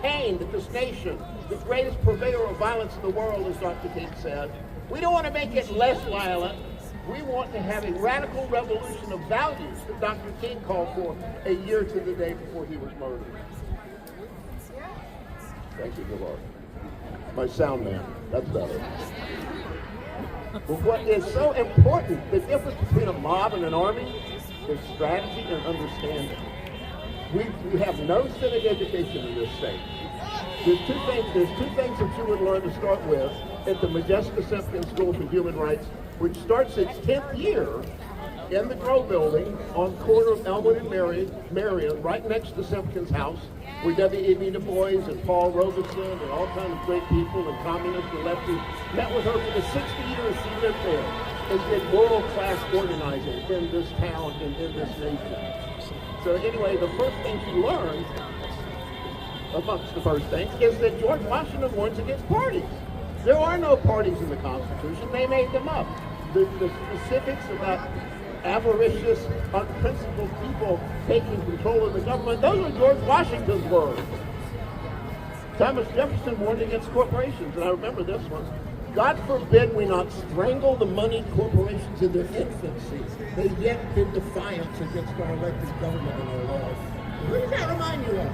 pain that this nation, the greatest purveyor of violence in the world, as Dr. King said. We don't want to make it less violent. We want to have a radical revolution of values that Dr. King called for a year to the day before he was murdered. Thank you, good Lord. My sound man, that's better. But what is so important, the difference between a mob and an army is strategy and understanding. We have no civic education in this state. There's two things that you would learn to start with at the Modjeska Simpkins School for Human Rights, which starts its 10th year in the Grow Building on the corner of Elmwood and Marion, right next to Simpkins' house, where W.E.B. Du Bois and Paul Robeson and all kinds of great people and communists and lefties met with her for the 60 years she lived there and did world-class organizing in this town and in this nation. So anyway, the first thing she learned, amongst the first things, is that George Washington warns against parties. There are no parties in the Constitution. They made them up. The specifics about avaricious, unprincipled people taking control of the government, those are George Washington's words. Thomas Jefferson warned against corporations, and I remember this one. God forbid we not strangle the moneyed corporations in their infancy. They yet bid defiance against our elected government and our laws. What does that remind you of?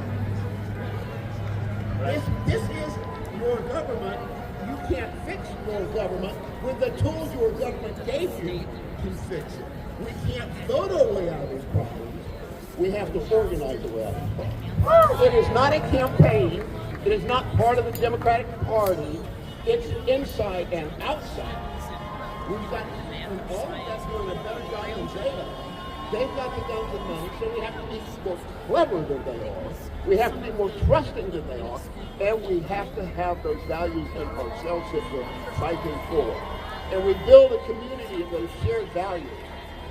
Right. This is your government. You can't fix your government with the tools your government gave you to fix it. We can't vote our way out of these problems. We have to organize our way out of these problems. It is not a campaign. It is not part of the Democratic Party. It's inside and outside. We've got, and all of that's doing a better job than Zeta. They've got the guns and money, so we have to be more clever than they are. We have to be more trusting than they are. And we have to have those values in ourselves that we're fighting for. And we build a community of those shared values.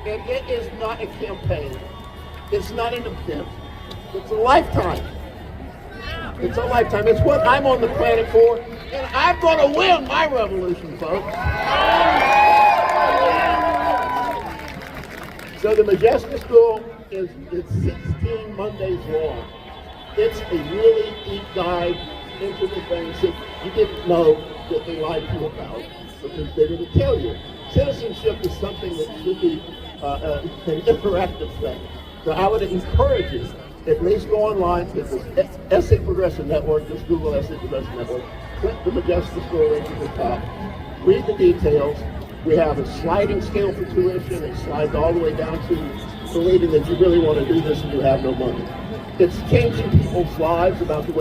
And it is not a campaign. It's not an event. It's a lifetime. It's a lifetime. It's what I'm on the planet for, and I'm going to win my revolution, folks. So the Modjeska School is 16 Mondays long. It's a really deep dive into the things that you didn't know that they lied to you about, because they didn't tell you. Citizenship is something that should be an interactive thing. So I would encourage you, at least go online to this Essay Progression Network, just Google Essay Progression Network, click the Modjeska School link at the top, read the details. We have a sliding scale for tuition. It slides all the way down to believing that you really want to do this and you have no money. It's changing people's lives about the way